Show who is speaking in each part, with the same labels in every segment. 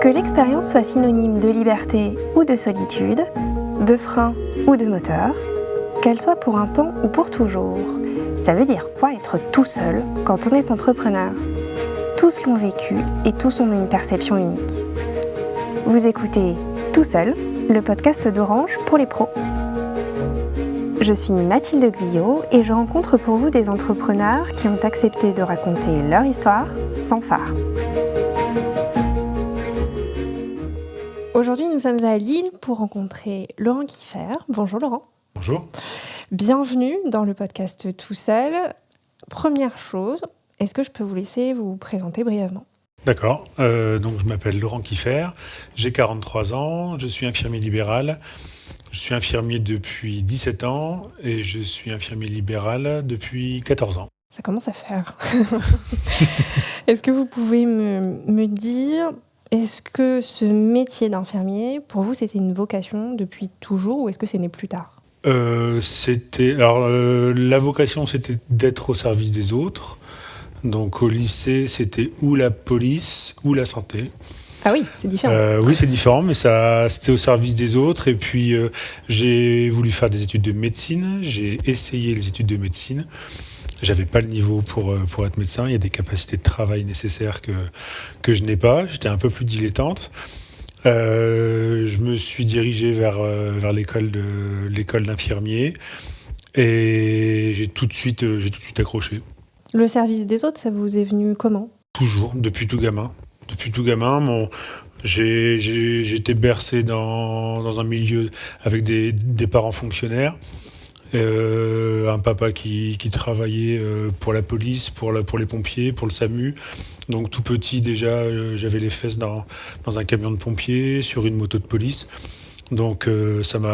Speaker 1: Que l'expérience soit synonyme de liberté ou de solitude, de frein ou de moteur, qu'elle soit pour un temps ou pour toujours, ça veut dire quoi être tout seul quand on est entrepreneur? Tous l'ont vécu et tous ont une perception unique. Vous écoutez Tout seul, le podcast d'Orange pour les pros. Je suis Mathilde Guyot et je rencontre pour vous des entrepreneurs qui ont accepté de raconter leur histoire sans phare. Aujourd'hui, nous sommes à Lille pour rencontrer Laurent Kieffer. Bonjour Laurent.
Speaker 2: Bonjour.
Speaker 1: Bienvenue dans le podcast Tout seul. Première chose, est-ce que je peux vous laisser vous présenter brièvement ?
Speaker 2: D'accord. Donc je m'appelle Laurent Kieffer, j'ai 43 ans, je suis infirmier libéral. Je suis infirmier depuis 17 ans et je suis infirmier libéral depuis 14 ans.
Speaker 1: Ça commence à faire. Est-ce que vous pouvez me dire, est-ce que ce métier d'infirmier, pour vous, c'était une vocation depuis toujours ou est-ce que c'est né plus tard ?
Speaker 2: La vocation, c'était d'être au service des autres. Donc au lycée, c'était ou la police ou la santé.
Speaker 1: Ah oui, c'est différent.
Speaker 2: Oui, c'est différent, mais c'était au service des autres. Et puis, j'ai voulu faire des études de médecine. J'ai essayé les études de médecine. J'avais pas le niveau pour être médecin. Il y a des capacités de travail nécessaires que je n'ai pas. J'étais un peu plus dilettante. Je me suis dirigé vers l'école d'infirmier. Et j'ai tout de suite accroché.
Speaker 1: Le service des autres, ça vous est venu comment ?
Speaker 2: Toujours, depuis tout gamin. Depuis tout gamin, j'ai été bercé dans un milieu avec des parents fonctionnaires, un papa qui travaillait pour la police, pour les pompiers, pour le SAMU. Donc tout petit déjà, j'avais les fesses dans un camion de pompiers, sur une moto de police. Donc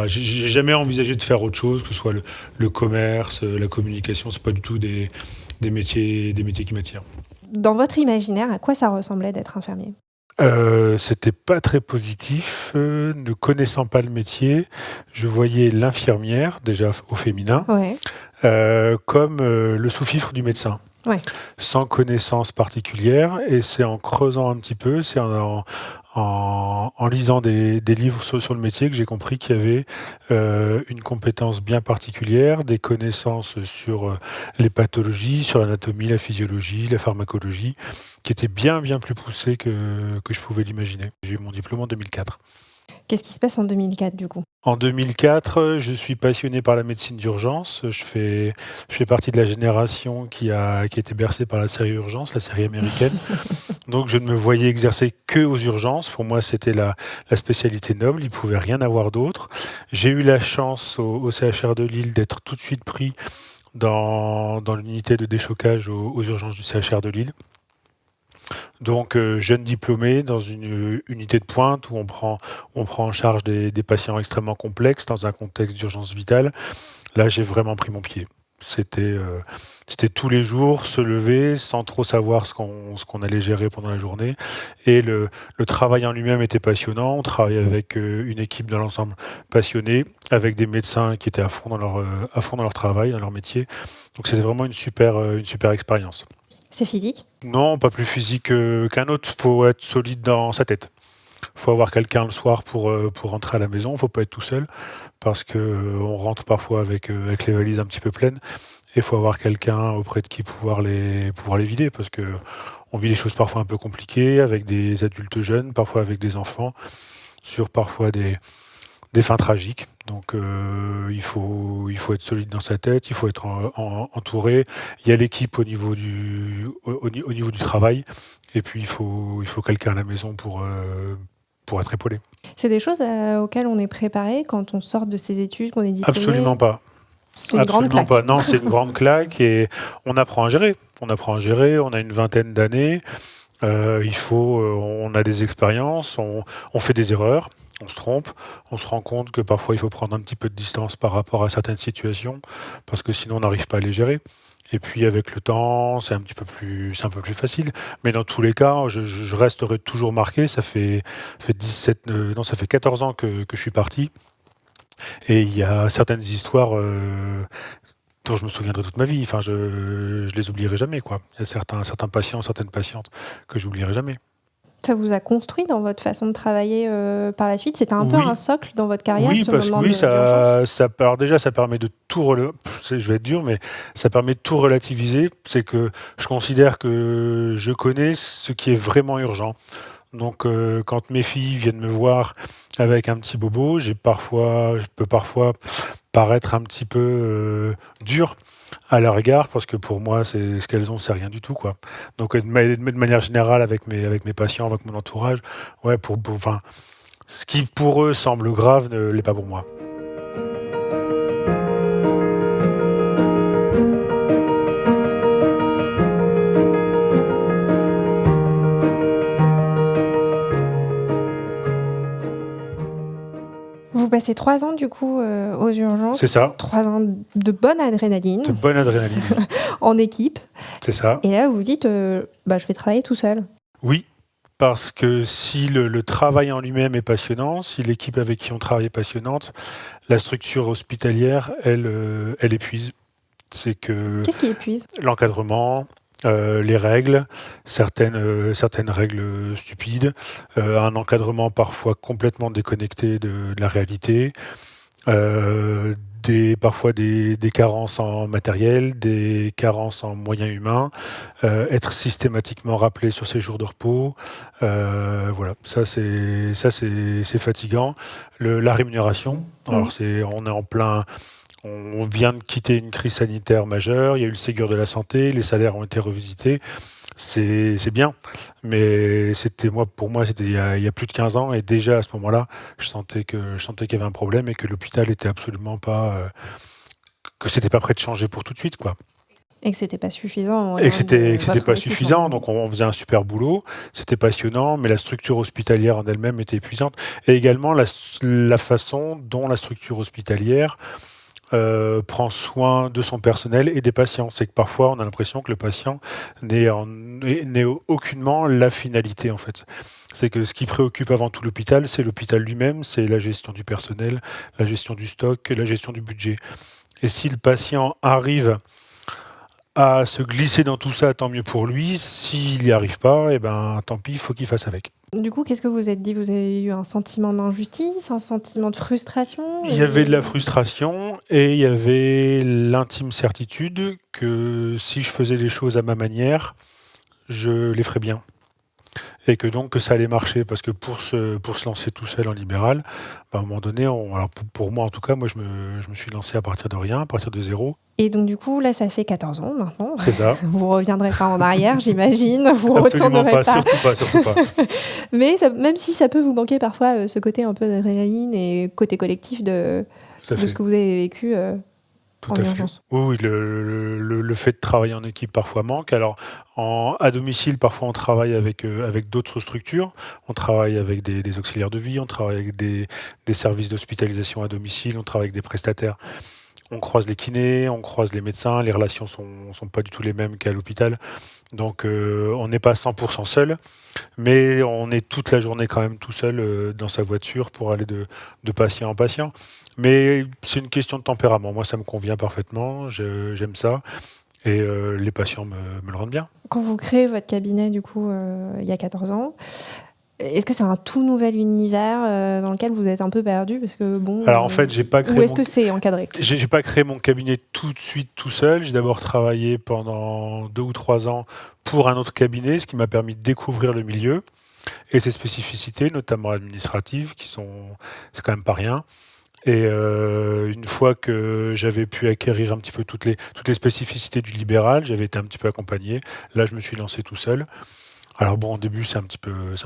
Speaker 2: j'ai jamais envisagé de faire autre chose, que ce soit le commerce, la communication. C'est pas du tout des métiers qui m'attirent.
Speaker 1: Dans votre imaginaire, à quoi ça ressemblait d'être infirmier ?
Speaker 2: C'était pas très positif. Ne connaissant pas le métier, je voyais l'infirmière, déjà au féminin, comme le sous-fifre du médecin.
Speaker 1: Ouais.
Speaker 2: Sans connaissance particulière. Et c'est en creusant un petit peu, c'est en lisant des livres sur le métier que j'ai compris qu'il y avait une compétence bien particulière, des connaissances sur les pathologies, sur l'anatomie, la physiologie, la pharmacologie, qui étaient bien plus poussées que je pouvais l'imaginer. J'ai eu mon diplôme en 2004.
Speaker 1: Qu'est-ce qui se passe en 2004 du coup ?
Speaker 2: En 2004, je suis passionné par la médecine d'urgence. Je fais partie de la génération qui a été bercée par la série Urgence, la série américaine. Donc je ne me voyais exercer que aux urgences. Pour moi, c'était la spécialité noble. Il ne pouvait rien avoir d'autre. J'ai eu la chance au CHR de Lille d'être tout de suite pris dans l'unité de déchocage aux urgences du CHR de Lille. Donc jeune diplômé dans une unité de pointe où on prend en charge des patients extrêmement complexes dans un contexte d'urgence vitale. Là, j'ai vraiment pris mon pied. C'était tous les jours se lever sans trop savoir ce qu'on allait gérer pendant la journée. Et le travail en lui-même était passionnant. On travaillait avec une équipe dans l'ensemble passionnée, avec des médecins qui étaient à fond dans leur travail, dans leur métier. Donc c'était vraiment une super expérience.
Speaker 1: C'est physique ?
Speaker 2: Non, pas plus physique qu'un autre. Il faut être solide dans sa tête. Il faut avoir quelqu'un le soir pour rentrer à la maison. Il ne faut pas être tout seul parce qu'on rentre parfois avec les valises un petit peu pleines. Et il faut avoir quelqu'un auprès de qui pouvoir les vider parce qu'on vit des choses parfois un peu compliquées avec des adultes jeunes, parfois avec des enfants, sur parfois des fins tragiques. Donc il faut être solide dans sa tête, il faut être entouré. Il y a l'équipe au niveau du travail et puis il faut quelqu'un à la maison pour être épaulé.
Speaker 1: C'est des choses auxquelles on est préparé quand on sort de ses études, qu'on est diplômé ?
Speaker 2: Absolument pas.
Speaker 1: C'est une grande claque.
Speaker 2: Pas. Non, c'est une grande claque et on apprend à gérer. On a une vingtaine d'années. On a des expériences, on fait des erreurs, on se trompe, on se rend compte que parfois il faut prendre un petit peu de distance par rapport à certaines situations parce que sinon on n'arrive pas à les gérer. Et puis avec le temps, c'est un peu plus facile. Mais dans tous les cas, je resterai toujours marqué. Ça fait 14 ans que je suis parti. Et il y a certaines histoires dont je me souviendrai toute ma vie. Enfin, je les oublierai jamais, quoi. Il y a certains patients, certaines patientes que j'oublierai jamais.
Speaker 1: Ça vous a construit dans votre façon de travailler par la suite? C'était un peu
Speaker 2: Oui.
Speaker 1: un socle dans votre carrière,
Speaker 2: Oui,
Speaker 1: ce
Speaker 2: parce que
Speaker 1: moment
Speaker 2: oui,
Speaker 1: d'urgence?
Speaker 2: alors déjà, ça permet de tout je vais être dur, mais ça permet de tout relativiser. C'est que je considère que je connais ce qui est vraiment urgent. Donc, quand mes filles viennent me voir avec un petit bobo, je peux parfois paraître un petit peu dur à leur égard, parce que pour moi, c'est ce qu'elles ont, c'est rien du tout, quoi. Donc, de manière générale, avec mes patients, avec mon entourage, ouais, enfin, ce qui pour eux semble grave ne l'est pas pour moi.
Speaker 1: Vous passez 3 ans du coup aux urgences.
Speaker 2: C'est ça.
Speaker 1: 3 ans de bonne adrénaline.
Speaker 2: De bonne adrénaline.
Speaker 1: En équipe.
Speaker 2: C'est ça.
Speaker 1: Et là, vous vous dites, je vais travailler tout seul.
Speaker 2: Oui, parce que si le travail en lui-même est passionnant, si l'équipe avec qui on travaille est passionnante, la structure hospitalière, elle épuise. C'est que
Speaker 1: Qu'est-ce qui épuise?
Speaker 2: l'encadrement, les règles, certaines règles stupides, un encadrement parfois complètement déconnecté de la réalité, euh, parfois des carences en matériel, des carences en moyens humains, être systématiquement rappelé sur ses jours de repos, voilà, c'est fatigant. La rémunération, alors on vient de quitter une crise sanitaire majeure, il y a eu le Ségur de la santé, les salaires ont été revisités. C'est bien, mais pour moi, c'était il y a plus de 15 ans, et déjà à ce moment-là, je sentais qu'il y avait un problème et que l'hôpital était absolument pas, que c'était pas prêt de changer pour tout de suite, quoi.
Speaker 1: Et que c'était pas suffisant.
Speaker 2: Et que c'était pas suffisant, donc on faisait un super boulot, c'était passionnant, mais la structure hospitalière en elle-même était épuisante. Et également la façon dont la structure hospitalière prend soin de son personnel et des patients. C'est que parfois, on a l'impression que le patient n'est aucunement la finalité, en fait. C'est que ce qui préoccupe avant tout l'hôpital, c'est l'hôpital lui-même, c'est la gestion du personnel, la gestion du stock, la gestion du budget. Et si le patient arrive à se glisser dans tout ça, tant mieux pour lui. S'il n'y arrive pas, eh ben, tant pis, il faut qu'il fasse avec.
Speaker 1: Du coup, qu'est-ce que vous êtes dit? Vous avez eu un sentiment d'injustice, un sentiment de frustration?
Speaker 2: Il y avait de la frustration et il y avait l'intime certitude que si je faisais les choses à ma manière, je les ferais bien. Et que donc que ça allait marcher, parce que pour se lancer tout seul en libéral, à un moment donné, alors pour moi en tout cas, moi je me suis lancé à partir de rien, à partir de zéro.
Speaker 1: Et donc du coup, là, ça fait 14 ans maintenant.
Speaker 2: C'est ça.
Speaker 1: Vous reviendrez pas en arrière, j'imagine. Vous
Speaker 2: Absolument
Speaker 1: retournerez
Speaker 2: pas,
Speaker 1: pas.
Speaker 2: surtout pas.
Speaker 1: Mais même si ça peut vous manquer parfois, ce côté un peu d'adrénaline et côté collectif de ce que vous avez vécu
Speaker 2: Tout
Speaker 1: en
Speaker 2: à fait.
Speaker 1: urgence.
Speaker 2: Oui, le fait de travailler en équipe parfois manque. Alors, à domicile, parfois on travaille avec d'autres structures. On travaille avec des auxiliaires de vie, on travaille avec des services d'hospitalisation à domicile, on travaille avec des prestataires. On croise les kinés, on croise les médecins, les relations sont pas du tout les mêmes qu'à l'hôpital. Donc on n'est pas 100% seul, mais on est toute la journée quand même tout seul dans sa voiture pour aller de patient en patient. Mais c'est une question de tempérament. Moi, ça me convient parfaitement, j'aime ça, et les patients me le rendent bien.
Speaker 1: Quand vous créez votre cabinet, du coup, il y a 14 ans, est-ce que c'est un tout nouvel univers dans lequel vous êtes un peu perdu? Parce que bon.
Speaker 2: Alors en fait, j'ai pas créé.
Speaker 1: Ou est-ce que c'est encadré?
Speaker 2: J'ai pas créé mon cabinet tout de suite tout seul. J'ai d'abord travaillé pendant 2 ou 3 ans pour un autre cabinet, ce qui m'a permis de découvrir le milieu et ses spécificités, notamment administratives, c'est quand même pas rien. Et une fois que j'avais pu acquérir un petit peu toutes les spécificités du libéral, j'avais été un petit peu accompagné. Là, je me suis lancé tout seul. Alors bon, au début, c'est un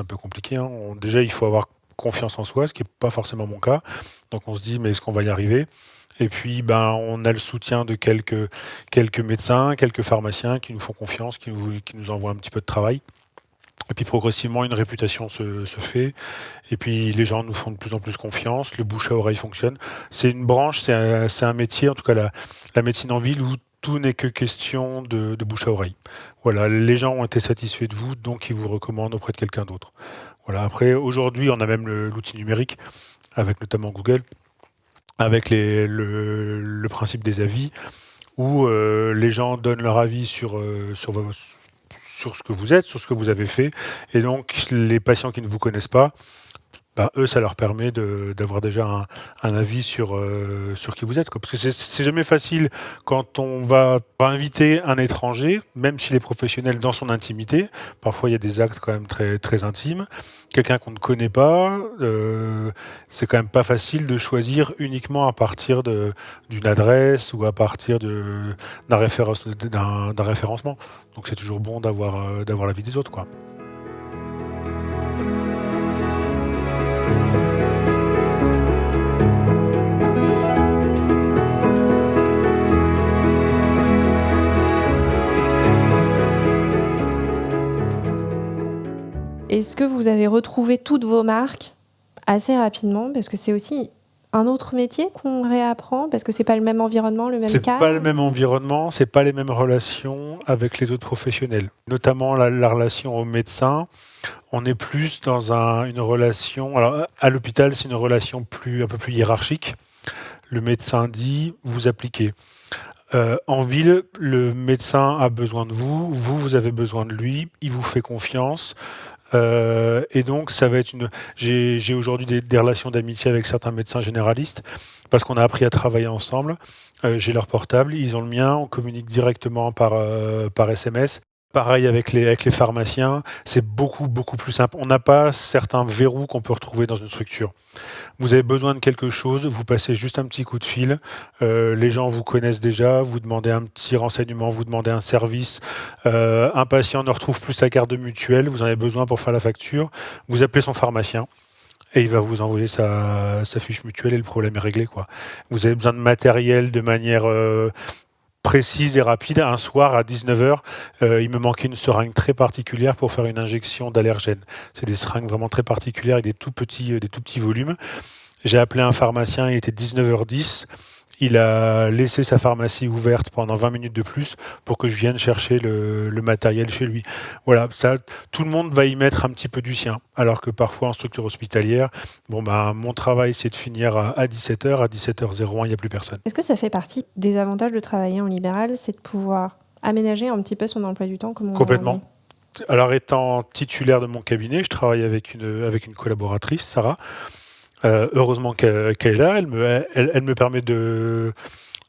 Speaker 2: peu compliqué, hein. Déjà, il faut avoir confiance en soi, ce qui n'est pas forcément mon cas. Donc on se dit, mais est-ce qu'on va y arriver? Et puis, on a le soutien de quelques médecins, quelques pharmaciens qui nous font confiance, qui nous envoient un petit peu de travail. Et puis progressivement, une réputation se fait. Et puis les gens nous font de plus en plus confiance. Le bouche à oreille fonctionne. C'est une branche, c'est un métier, en tout cas la médecine en ville, où tout n'est que question de bouche à oreille. Voilà, les gens ont été satisfaits de vous, donc ils vous recommandent auprès de quelqu'un d'autre. Voilà. Après, aujourd'hui, on a même l'outil numérique, avec notamment Google, avec le principe des avis, où les gens donnent leur avis sur sur ce que vous êtes, sur ce que vous avez fait. Et donc, les patients qui ne vous connaissent pas, eux, ça leur permet d'avoir déjà un avis sur qui vous êtes, quoi. Parce que c'est jamais facile quand on va inviter un étranger, même s'il est professionnel dans son intimité. Parfois, il y a des actes quand même très, très intimes. Quelqu'un qu'on ne connaît pas, c'est quand même pas facile de choisir uniquement à partir d'une adresse ou à partir d'un référencement. Donc, c'est toujours bon d'avoir l'avis des autres, quoi.
Speaker 1: Est-ce que vous avez retrouvé toutes vos marques assez rapidement? Parce que c'est aussi un autre métier qu'on réapprend, parce que c'est pas le même environnement, le même
Speaker 2: C'est
Speaker 1: cadre.
Speaker 2: pas le même environnement, c'est pas les mêmes relations avec les autres professionnels. Notamment la relation au médecin, on est plus dans une relation. Alors à l'hôpital, c'est une relation un peu plus hiérarchique. Le médecin dit, vous appliquez. En ville, le médecin a besoin de vous, vous avez besoin de lui, il vous fait confiance. Et donc, ça va être J'ai aujourd'hui des relations d'amitié avec certains médecins généralistes parce qu'on a appris à travailler ensemble. J'ai leur portable, ils ont le mien, on communique directement par SMS. Pareil avec les pharmaciens, c'est beaucoup, beaucoup plus simple. On n'a pas certains verrous qu'on peut retrouver dans une structure. Vous avez besoin de quelque chose, vous passez juste un petit coup de fil. Les gens vous connaissent déjà, vous demandez un petit renseignement, vous demandez un service. Un patient ne retrouve plus sa carte de mutuelle, vous en avez besoin pour faire la facture. Vous appelez son pharmacien et il va vous envoyer sa fiche mutuelle et le problème est réglé, quoi. Vous avez besoin de matériel de manière précise et rapide. Un soir à 19h, il me manquait une seringue très particulière pour faire une injection d'allergène. C'est des seringues vraiment très particulières avec des tout petits volumes. J'ai appelé un pharmacien, il était 19h10. Il a laissé sa pharmacie ouverte pendant 20 minutes de plus pour que je vienne chercher le matériel chez lui. Voilà, ça, tout le monde va y mettre un petit peu du sien. Alors que parfois en structure hospitalière, mon travail c'est de finir à 17h, à 17h01, il n'y a plus personne.
Speaker 1: Est-ce que ça fait partie des avantages de travailler en libéral, c'est de pouvoir aménager un petit peu son emploi du temps comme on
Speaker 2: Complètement. Alors étant titulaire de mon cabinet, je travaille avec une collaboratrice, Sarah. Heureusement qu'elle est là, elle me permet de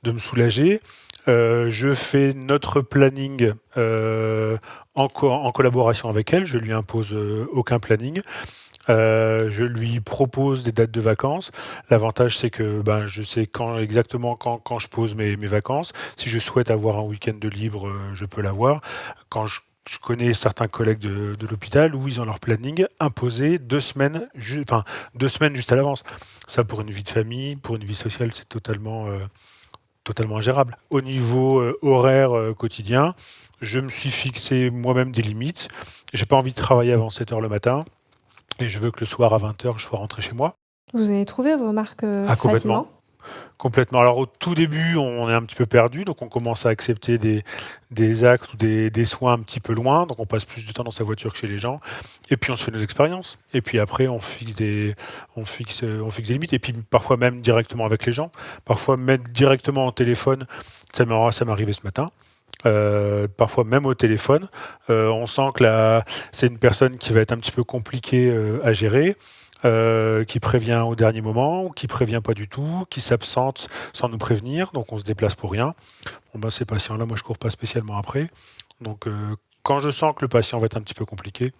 Speaker 2: me soulager. Je fais notre planning en collaboration avec elle, je lui impose aucun planning. Je lui propose des dates de vacances. L'avantage, c'est que je sais exactement quand je pose mes vacances. Si je souhaite avoir un week-end de libre, je peux l'avoir. Quand je connais certains collègues de l'hôpital où ils ont leur planning imposé 2 semaines, 2 semaines juste à l'avance. Ça, pour une vie de famille, pour une vie sociale, c'est totalement ingérable. Au niveau horaire quotidien, je me suis fixé moi-même des limites. J'ai pas envie de travailler avant 7h le matin et je veux que le soir à 20h, je sois rentré chez moi.
Speaker 1: Vous avez trouvé vos marques facilement ?
Speaker 2: Complètement. Alors au tout début, on est un petit peu perdu, donc on commence à accepter des actes ou des soins un petit peu loin, donc on passe plus de temps dans sa voiture que chez les gens, et puis on se fait nos expériences. Et puis après, on fixe des limites, et puis parfois même directement avec les gens, parfois même directement au téléphone. Ça m'est arrivé ce matin. Parfois même au téléphone, on sent que c'est une personne qui va être un petit peu compliquée à gérer. Qui prévient au dernier moment, ou qui prévient pas du tout, qui s'absente sans nous prévenir, donc on se déplace pour rien. Ces patients-là, moi je cours pas spécialement après. Donc quand je sens que le patient va être un petit peu compliqué,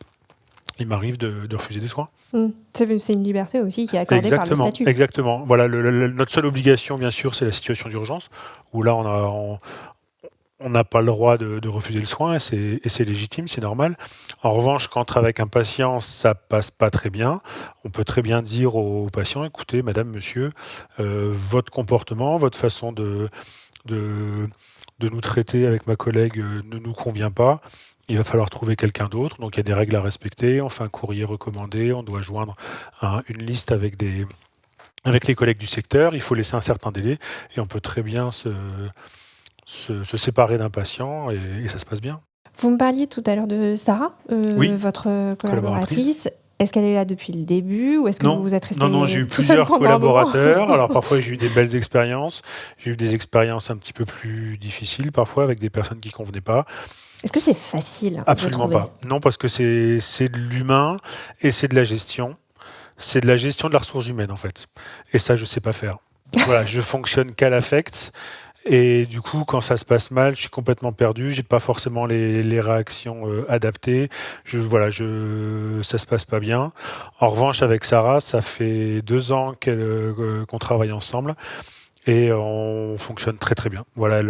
Speaker 2: il m'arrive de refuser des soins.
Speaker 1: C'est une liberté aussi qui est accordée par le statut.
Speaker 2: Exactement. Voilà, notre seule obligation, bien sûr, c'est la situation d'urgence, où là on n'a pas le droit de refuser le soin, et c'est légitime, c'est normal. En revanche, quand avec un patient, ça passe pas très bien, on peut très bien dire au patient, écoutez, madame, monsieur, votre comportement, votre façon de nous traiter avec ma collègue ne nous convient pas, il va falloir trouver quelqu'un d'autre. Donc il y a des règles à respecter, on fait un courrier recommandé, on doit joindre une liste avec les collègues du secteur, il faut laisser un certain délai, et on peut très bien se séparer d'un patient et ça se passe bien.
Speaker 1: Vous me parliez tout à l'heure de Sarah,
Speaker 2: Oui,
Speaker 1: votre collaboratrice. Est-ce qu'elle est là depuis le début ou est-ce que vous êtes resté
Speaker 2: Non, j'ai eu
Speaker 1: tout seul
Speaker 2: plusieurs
Speaker 1: pendant un moment?
Speaker 2: collaborateurs. Alors parfois j'ai eu des belles expériences. J'ai eu des expériences un petit peu plus difficiles parfois avec des personnes qui convenaient pas.
Speaker 1: Est-ce que c'est facile de
Speaker 2: Absolument
Speaker 1: trouver?
Speaker 2: pas. Non, parce que c'est de l'humain et c'est de la gestion. C'est de la gestion de la ressource humaine en fait. Et ça, je sais pas faire. Voilà, je fonctionne qu'à l'affect. Et du coup, quand ça se passe mal, je suis complètement perdu. J'ai pas forcément les réactions adaptées. Ça se passe pas bien. En revanche, avec Sarah, ça fait 2 ans qu'on travaille ensemble et on fonctionne très très bien. Voilà,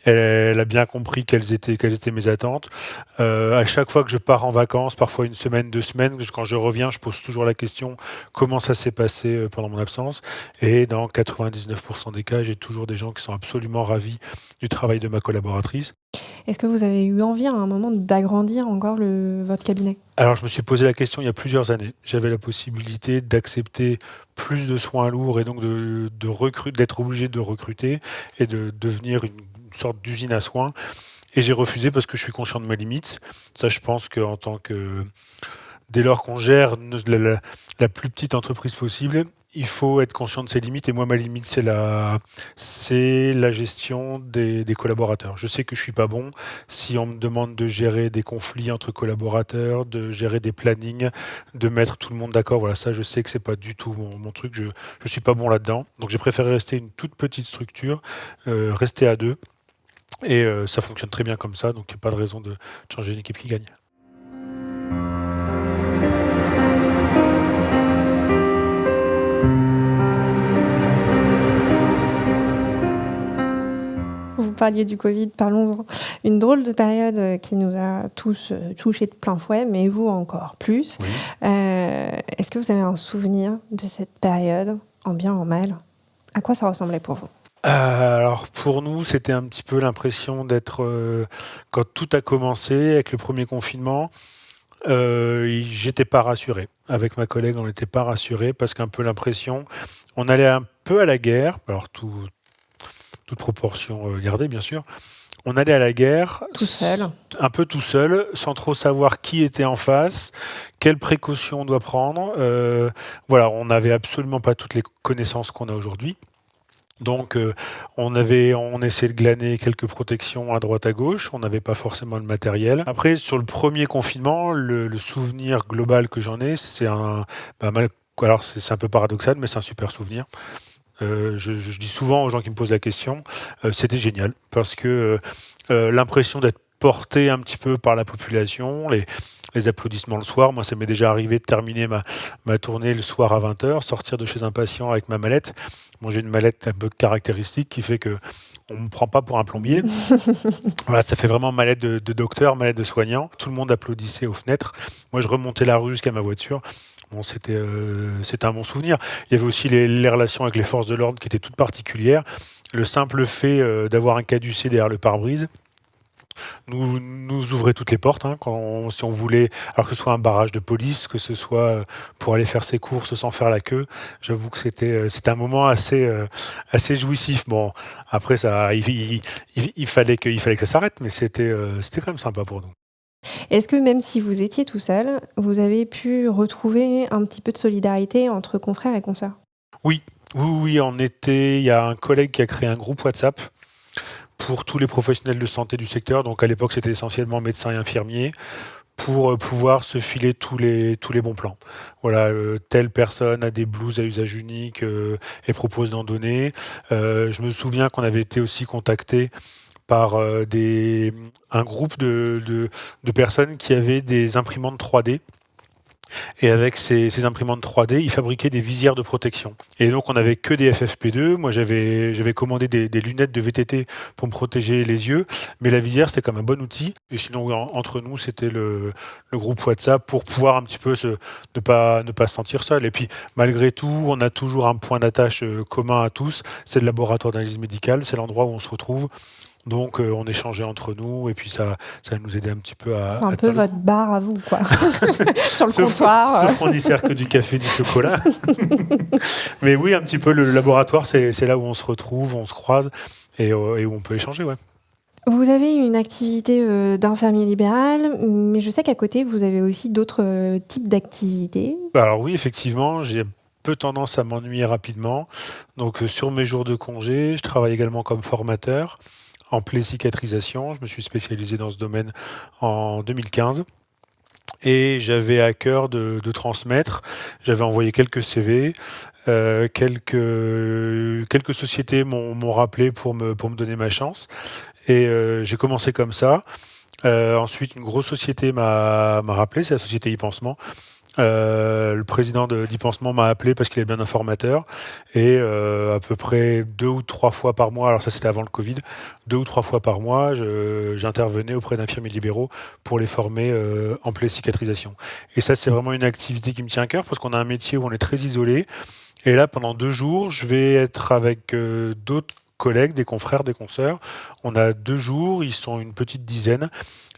Speaker 2: elle a bien compris quelles étaient mes attentes. À chaque fois que je pars en vacances, parfois 1 semaine, 2 semaines, quand je reviens, je pose toujours la question comment ça s'est passé pendant mon absence. Et dans 99% des cas, j'ai toujours des gens qui sont absolument ravis du travail de ma collaboratrice.
Speaker 1: Est-ce que vous avez eu envie à un moment d'agrandir encore votre cabinet?
Speaker 2: Alors, je me suis posé la question il y a plusieurs années. J'avais la possibilité d'accepter plus de soins lourds et donc d'être obligé de recruter et de devenir une sorte d'usine à soins. Et j'ai refusé parce que je suis conscient de mes limites. Ça, je pense qu'en tant que... Dès lors qu'on gère la plus petite entreprise possible, il faut être conscient de ses limites. Et moi, ma limite, c'est la gestion des collaborateurs. Je sais que je suis pas bon. Si on me demande de gérer des conflits entre collaborateurs, de gérer des plannings, de mettre tout le monde d'accord, voilà, ça, je sais que c'est pas du tout mon truc. Je suis pas bon là-dedans. Donc, j'ai préféré rester une toute petite structure, rester à 2. Et ça fonctionne très bien comme ça. Donc, il n'y a pas de raison de changer une équipe qui gagne.
Speaker 1: Vous parliez du Covid, parlons-en. Une drôle de période qui nous a tous touchés de plein fouet, mais vous encore plus.
Speaker 2: Oui.
Speaker 1: Est-ce que vous avez un souvenir de cette période, en bien, en mal? À quoi ça ressemblait pour vous?
Speaker 2: Alors pour nous, c'était un petit peu l'impression d'être, quand tout a commencé avec le premier confinement, j'étais pas rassuré. Avec ma collègue, on n'était pas rassuré parce qu'un peu l'impression, on allait un peu à la guerre, alors toute proportion gardée bien sûr, on allait à la guerre
Speaker 1: Tout seul.
Speaker 2: un peu tout seul, sans trop savoir qui était en face, quelles précautions on doit prendre. Voilà, on n'avait absolument pas toutes les connaissances qu'on a aujourd'hui. Donc on essayait de glaner quelques protections à droite à gauche, on n'avait pas forcément le matériel. Après, sur le premier confinement, le souvenir global que j'en ai, alors c'est un peu paradoxal, mais c'est un super souvenir. Je dis souvent aux gens qui me posent la question, c'était génial, parce que l'impression d'être porté un petit peu par la population, les applaudissements le soir. Moi, ça m'est déjà arrivé de terminer ma tournée le soir à 20h, sortir de chez un patient avec ma mallette. Moi, j'ai une mallette un peu caractéristique qui fait que on ne me prend pas pour un plombier. Voilà, ça fait vraiment mallette de docteur, mallette de soignant. Tout le monde applaudissait aux fenêtres. Moi, je remontais la rue jusqu'à ma voiture. Bon, c'était un bon souvenir. Il y avait aussi les relations avec les forces de l'ordre qui étaient toutes particulières. Le simple fait d'avoir un caducé derrière le pare-brise nous ouvrait toutes les portes, hein, si on voulait, alors que ce soit un barrage de police, que ce soit pour aller faire ses courses sans faire la queue. J'avoue que c'était un moment assez jouissif. Bon, après il fallait que ça s'arrête, mais c'était quand même sympa pour nous.
Speaker 1: Est-ce que même si vous étiez tout seul, vous avez pu retrouver un petit peu de solidarité entre confrères et consoeurs?
Speaker 2: Oui, il y a un collègue qui a créé un groupe WhatsApp pour tous les professionnels de santé du secteur. Donc à l'époque, c'était essentiellement médecins et infirmiers, pour pouvoir se filer tous les bons plans. Voilà, telle personne a des blouses à usage unique et propose d'en donner. Je me souviens qu'on avait été aussi contacté par un groupe de personnes qui avaient des imprimantes 3D. Et avec ces imprimantes 3D, ils fabriquaient des visières de protection. Et donc, on n'avait que des FFP2. Moi, j'avais commandé des lunettes de VTT pour me protéger les yeux. Mais la visière, c'était comme un bon outil. Et sinon, entre nous, c'était le groupe WhatsApp pour pouvoir un petit peu ne pas se sentir seul. Et puis, malgré tout, on a toujours un point d'attache commun à tous. C'est le laboratoire d'analyse médicale. C'est l'endroit où on se retrouve. Donc, on échangeait entre nous et puis ça nous aidait un petit peu à...
Speaker 1: C'est un peu votre bar à vous, quoi. Sur le
Speaker 2: Sauf
Speaker 1: comptoir.
Speaker 2: qu'on n'y sert que du café et du chocolat. Mais oui, un petit peu, le laboratoire, c'est là où on se retrouve, on se croise et où on peut échanger, ouais.
Speaker 1: Vous avez une activité, d'infirmier libéral, mais je sais qu'à côté, vous avez aussi d'autres, types d'activités.
Speaker 2: Bah, alors oui, effectivement, j'ai un peu tendance à m'ennuyer rapidement. Donc, sur mes jours de congé, je travaille également comme formateur en plaie cicatrisation. Je me suis spécialisé dans ce domaine en 2015 et j'avais à cœur de transmettre. J'avais envoyé quelques CV, quelques sociétés m'ont rappelé pour me donner ma chance et j'ai commencé comme ça. Ensuite, une grosse société m'a rappelé, c'est la société e-Pansement. Le président d'e-Pansement m'a appelé parce qu'il avait bien un formateur et à peu près 2 ou 3 fois par mois, alors ça c'était avant le Covid, 2 ou 3 fois par mois, j'intervenais auprès d'infirmiers libéraux pour les former en plaie cicatrisation. Et ça c'est vraiment une activité qui me tient à cœur parce qu'on a un métier où on est très isolé. Et là, pendant 2 jours, je vais être avec d'autres collègues, des confrères, des consoeurs. On a 2 jours, ils sont une petite dizaine.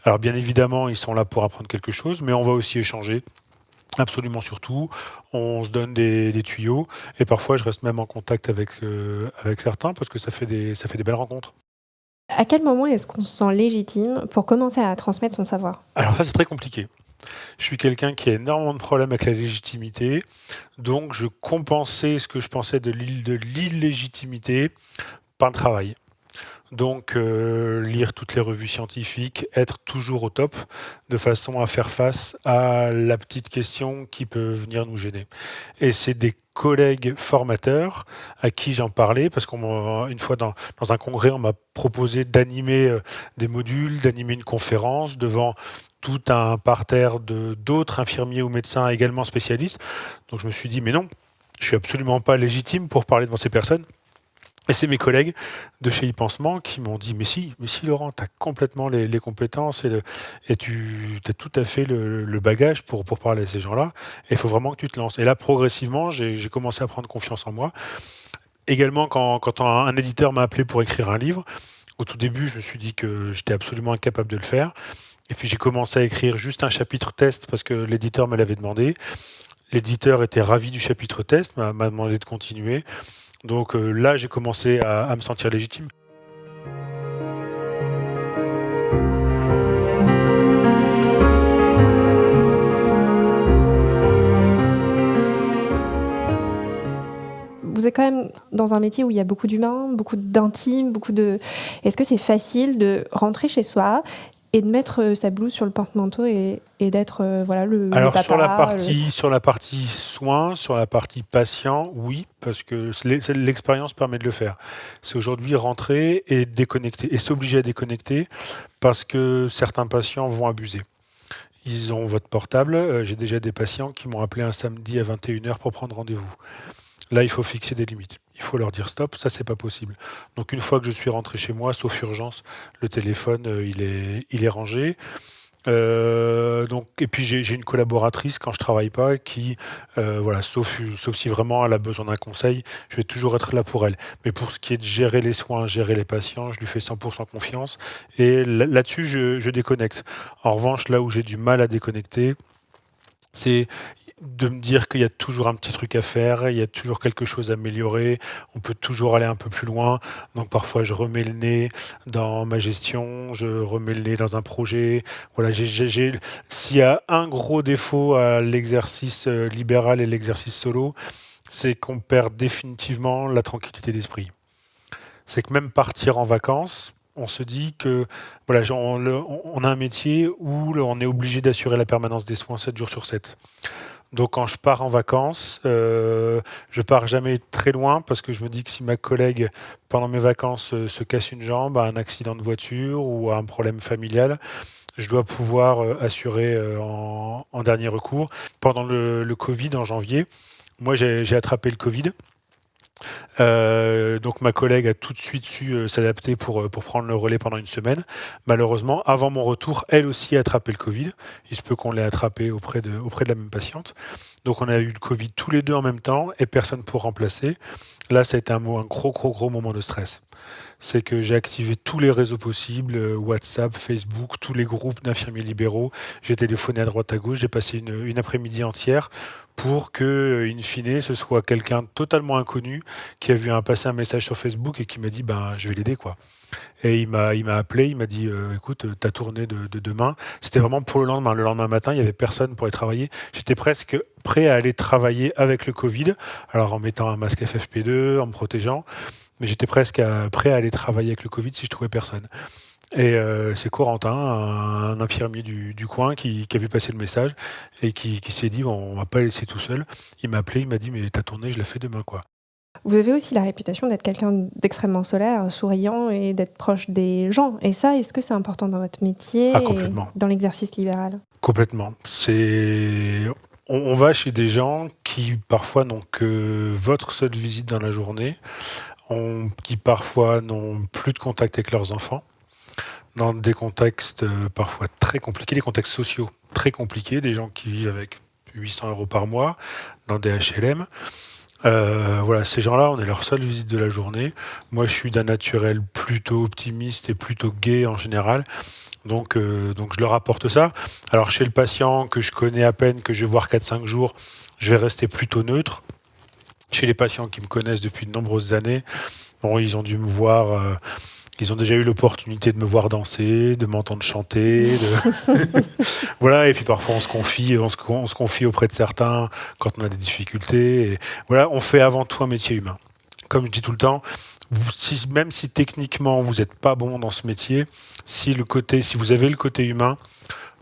Speaker 2: Alors bien évidemment, ils sont là pour apprendre quelque chose, mais on va aussi échanger. Absolument surtout, on se donne des tuyaux et parfois je reste même en contact avec certains parce que ça fait des belles rencontres.
Speaker 1: À quel moment est-ce qu'on se sent légitime pour commencer à transmettre son savoir?
Speaker 2: Alors ça c'est très compliqué. Je suis quelqu'un qui a énormément de problèmes avec la légitimité, donc je compensais ce que je pensais de l'illégitimité par le travail. Donc, lire toutes les revues scientifiques, être toujours au top, de façon à faire face à la petite question qui peut venir nous gêner. Et c'est des collègues formateurs à qui j'en parlais, parce une fois dans un congrès, on m'a proposé d'animer des modules, d'animer une conférence devant tout un parterre d'autres infirmiers ou médecins également spécialistes. Donc je me suis dit, mais non, je suis absolument pas légitime pour parler devant ces personnes. Et c'est mes collègues de chez e-Pansement qui m'ont dit mais si Laurent, tu as complètement les compétences et tu as tout à fait le bagage pour parler à ces gens-là, et il faut vraiment que tu te lances. Et là, progressivement, j'ai commencé à prendre confiance en moi. Également, quand un éditeur m'a appelé pour écrire un livre, au tout début, je me suis dit que j'étais absolument incapable de le faire. Et puis j'ai commencé à écrire juste un chapitre test parce que l'éditeur me l'avait demandé. L'éditeur était ravi du chapitre test, m'a demandé de continuer. Donc là, j'ai commencé à me sentir légitime.
Speaker 1: Vous êtes quand même dans un métier où il y a beaucoup d'humains, beaucoup d'intime, beaucoup de... Est-ce que c'est facile de rentrer chez soi et de mettre sa blouse sur le porte-manteau et d'être voilà, le
Speaker 2: Alors
Speaker 1: papa
Speaker 2: sur la partie soins, sur la partie patient, oui, parce que l'expérience permet de le faire. C'est aujourd'hui rentrer et déconnecter, et s'obliger à déconnecter parce que certains patients vont abuser. Ils ont votre portable. J'ai déjà des patients qui m'ont appelé un samedi à 21h pour prendre rendez-vous. Là, il faut fixer des limites. Il faut leur dire stop, ça c'est pas possible. Donc une fois que je suis rentré chez moi, sauf urgence, le téléphone il est rangé. Donc, et puis j'ai une collaboratrice quand je travaille pas qui, voilà, sauf si vraiment elle a besoin d'un conseil, je vais toujours être là pour elle. Mais pour ce qui est de gérer les soins, gérer les patients, je lui fais 100% confiance. Et là-dessus, je déconnecte. En revanche, là où j'ai du mal à déconnecter, c'est de me dire qu'il y a toujours un petit truc à faire, il y a toujours quelque chose à améliorer, on peut toujours aller un peu plus loin. Donc parfois je remets le nez dans ma gestion, je remets le nez dans un projet. Voilà, s'il y a un gros défaut à l'exercice libéral et l'exercice solo, c'est qu'on perd définitivement la tranquillité d'esprit. C'est que même partir en vacances, on se dit que voilà, on a un métier où on est obligé d'assurer la permanence des soins 7 jours sur 7. Donc quand je pars en vacances, je pars jamais très loin parce que je me dis que si ma collègue, pendant mes vacances, se casse une jambe, a un accident de voiture ou a un problème familial, je dois pouvoir assurer en dernier recours. Pendant le Covid, en janvier, moi j'ai attrapé le Covid. Donc ma collègue a tout de suite su s'adapter pour prendre le relais pendant une semaine. Malheureusement, avant mon retour, elle aussi a attrapé le Covid. Il se peut qu'on l'ait attrapé auprès de la même patiente. Donc on a eu le Covid tous les deux en même temps et personne pour remplacer. Là, ça a été un gros moment de stress. C'est que j'ai activé tous les réseaux possibles, WhatsApp, Facebook, tous les groupes d'infirmiers libéraux. J'ai téléphoné à droite à gauche. J'ai passé une après-midi entière pour que, in fine, ce soit quelqu'un de totalement inconnu qui a vu passer un message sur Facebook et qui m'a dit je vais l'aider quoi. Et il m'a appelé, il m'a dit écoute, ta tournée de demain, c'était vraiment pour le lendemain. Le lendemain matin, il n'y avait personne pour aller travailler. J'étais presque prêt à aller travailler avec le Covid, alors en mettant un masque FFP2, en me protégeant, mais j'étais presque prêt à aller travailler avec le Covid si je trouvais personne. Et c'est Corentin, un infirmier du coin, qui a vu passer le message et qui s'est dit on va pas le laisser tout seul. Il m'a appelé, il m'a dit mais ta tournée, je la fais demain quoi.
Speaker 1: Vous avez aussi la réputation d'être quelqu'un d'extrêmement solaire, souriant et d'être proche des gens. Et ça, est-ce que c'est important dans votre métier et dans l'exercice libéral ?
Speaker 2: Complètement. On va chez des gens qui parfois n'ont que votre seule visite dans la journée, qui parfois n'ont plus de contact avec leurs enfants, dans des contextes parfois très compliqués, des contextes sociaux très compliqués, des gens qui vivent avec 800 € par mois dans des HLM. Voilà, ces gens-là, on est leur seule visite de la journée. Moi, je suis d'un naturel plutôt optimiste et plutôt gai en général. Donc je leur apporte ça. Alors, chez le patient que je connais à peine, que je vais voir 4-5 jours, je vais rester plutôt neutre. Chez les patients qui me connaissent depuis de nombreuses années, ils ont dû me voir... Ils ont déjà eu l'opportunité de me voir danser, de m'entendre chanter. Voilà, et puis parfois on se confie auprès de certains quand on a des difficultés. Et voilà, on fait avant tout un métier humain. Comme je dis tout le temps, même si techniquement vous n'êtes pas bon dans ce métier, si vous avez le côté humain,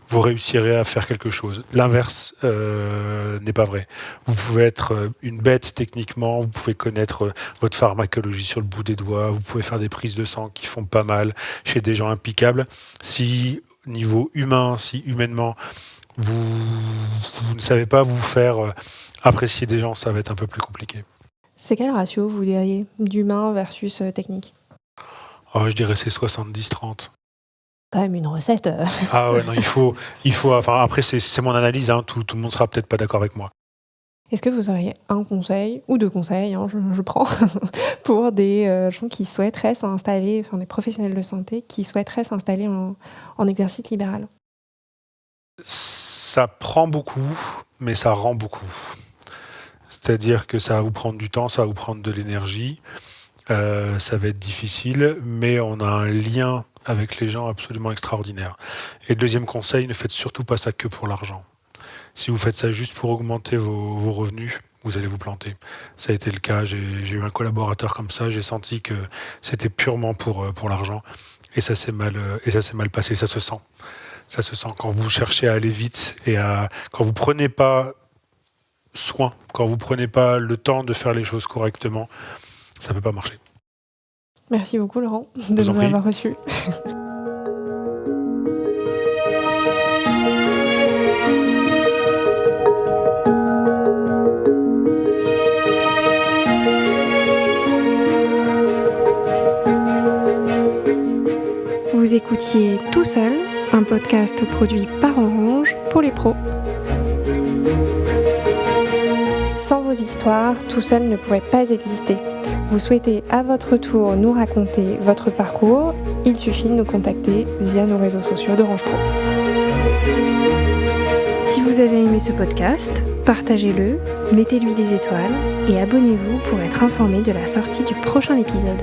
Speaker 2: vous réussirez à faire quelque chose. L'inverse n'est pas vrai. Vous pouvez être une bête techniquement, vous pouvez connaître votre pharmacologie sur le bout des doigts, vous pouvez faire des prises de sang qui font pas mal chez des gens impeccables. Si, niveau humain, si humainement, vous ne savez pas vous faire apprécier des gens, ça va être un peu plus compliqué. C'est
Speaker 1: quel ratio, vous diriez, d'humain versus technique ?
Speaker 2: Je dirais c'est 70-30.
Speaker 1: Quand même une recette.
Speaker 2: Ah ouais, non, il faut. Enfin, après, c'est mon analyse. Tout le monde sera peut-être pas d'accord avec moi.
Speaker 1: Est-ce que vous auriez un conseil ou 2 conseils, je prends, pour des gens qui souhaiteraient s'installer, des professionnels de santé qui souhaiteraient s'installer en exercice libéral ?
Speaker 2: Ça prend beaucoup, mais ça rend beaucoup. C'est-à-dire que ça va vous prendre du temps, ça va vous prendre de l'énergie, ça va être difficile, mais on a un lien avec les gens absolument extraordinaire. Et le deuxième conseil, ne faites surtout pas ça que pour l'argent. Si vous faites ça juste pour augmenter vos revenus, vous allez vous planter. Ça a été le cas, j'ai eu un collaborateur comme ça, j'ai senti que c'était purement pour l'argent, et ça s'est mal passé, ça se sent. Ça se sent quand vous cherchez à aller vite, et quand vous prenez pas soin, quand vous prenez pas le temps de faire les choses correctement, ça peut pas marcher.
Speaker 1: Merci beaucoup Laurent de nous avoir reçus. Vous écoutiez Tout Seul, un podcast produit par Orange pour les pros. Sans vos histoires, Tout Seul ne pourrait pas exister. Vous souhaitez à votre tour nous raconter votre parcours, il suffit de nous contacter via nos réseaux sociaux d'Orange Pro. Si vous avez aimé ce podcast, partagez-le, mettez-lui des étoiles et abonnez-vous pour être informé de la sortie du prochain épisode.